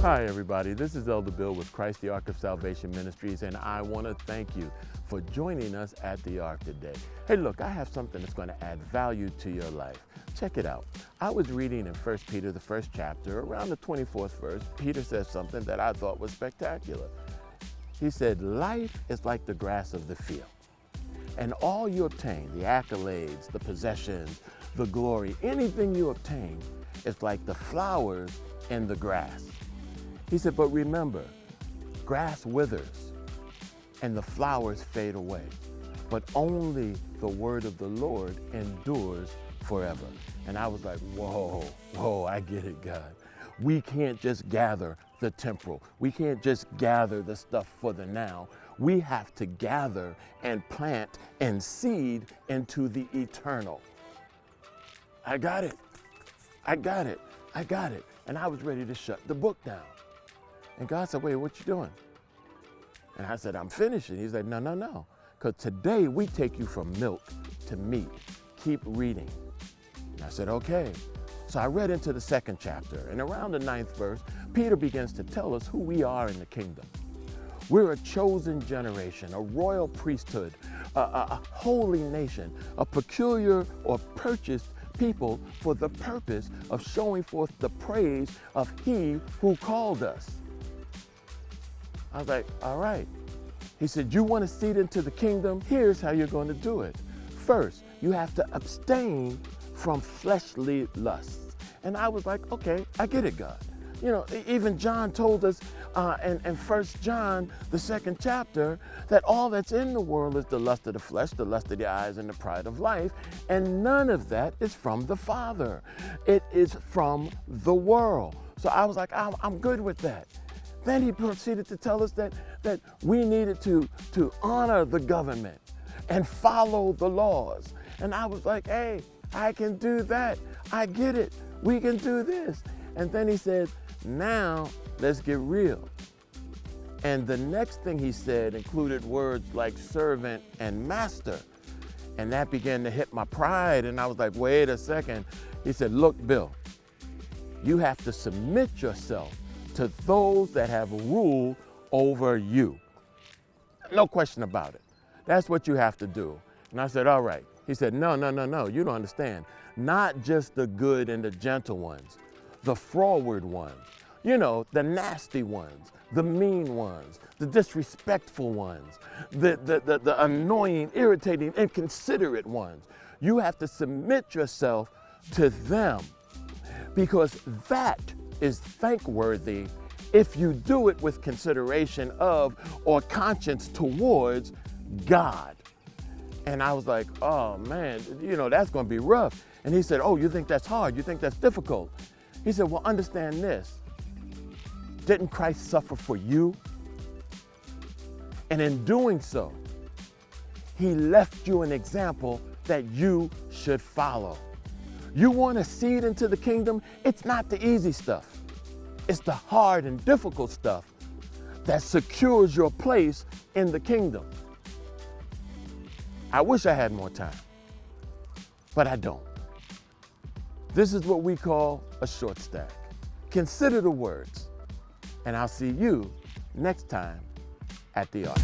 Hi everybody, this is Elder Bill with Christ the Ark of Salvation Ministries, and I want to thank you for joining us at the Ark today. Hey look, I have something that's going to add value to your life. Check it out. I was reading in 1 Peter, the first chapter, around the 24th verse. Peter says something that I thought was spectacular. He said, life is like the grass of the field, and all you obtain, the accolades, the possessions, the glory, anything you obtain, is like the flowers in the grass. He said, but remember, grass withers and the flowers fade away, but only the word of the Lord endures forever. And I was like, whoa, I get it, God. We can't just gather the temporal. We can't just gather the stuff for the now. We have to gather and plant and seed into the eternal. I got it. And I was ready to shut the book down. And God said, wait, what you doing? And I said, I'm finishing. He's like, no. Because today we take you from milk to meat. Keep reading. And I said, okay. So I read into the second chapter. And around the 9th verse, Peter begins to tell us who we are in the kingdom. We're a chosen generation, a royal priesthood, a holy nation, a peculiar or purchased people for the purpose of showing forth the praise of He who called us. I was like, all right. He said, you want to seed into the kingdom? Here's how you're going to do it. First, you have to abstain from fleshly lusts. And I was like, okay, I get it, God. You know, even John told us in 1 John, the 2nd chapter, that all that's in the world is the lust of the flesh, the lust of the eyes, and the pride of life. And none of that is from the Father. It is from the world. So I was like, I'm good with that. Then he proceeded to tell us that we needed to honor the government and follow the laws. And I was like, hey, I can do that. I get it. We can do this. And then he said, now let's get real. And the next thing he said included words like servant and master. And that began to hit my pride. And I was like, wait a second. He said, look, Bill, you have to submit yourself to those that have rule over you. No question about it. That's what you have to do. And I said, all right. He said, no, you don't understand. Not just the good and the gentle ones, the froward ones, you know, the nasty ones, the mean ones, the disrespectful ones, the annoying, irritating, inconsiderate ones. You have to submit yourself to them, because that is thankworthy if you do it with consideration of or conscience towards God. And I was like, oh man, you know, that's going to be rough. And he said, oh, you think that's hard? You think that's difficult? He said, well, understand this. Didn't Christ suffer for you? And in doing so, he left you an example that you should follow. You want to seed into the kingdom? It's not the easy stuff. It's the hard and difficult stuff that secures your place in the kingdom. I wish I had more time, but I don't. This is what we call a short stack. Consider the words, and I'll see you next time at the Ark.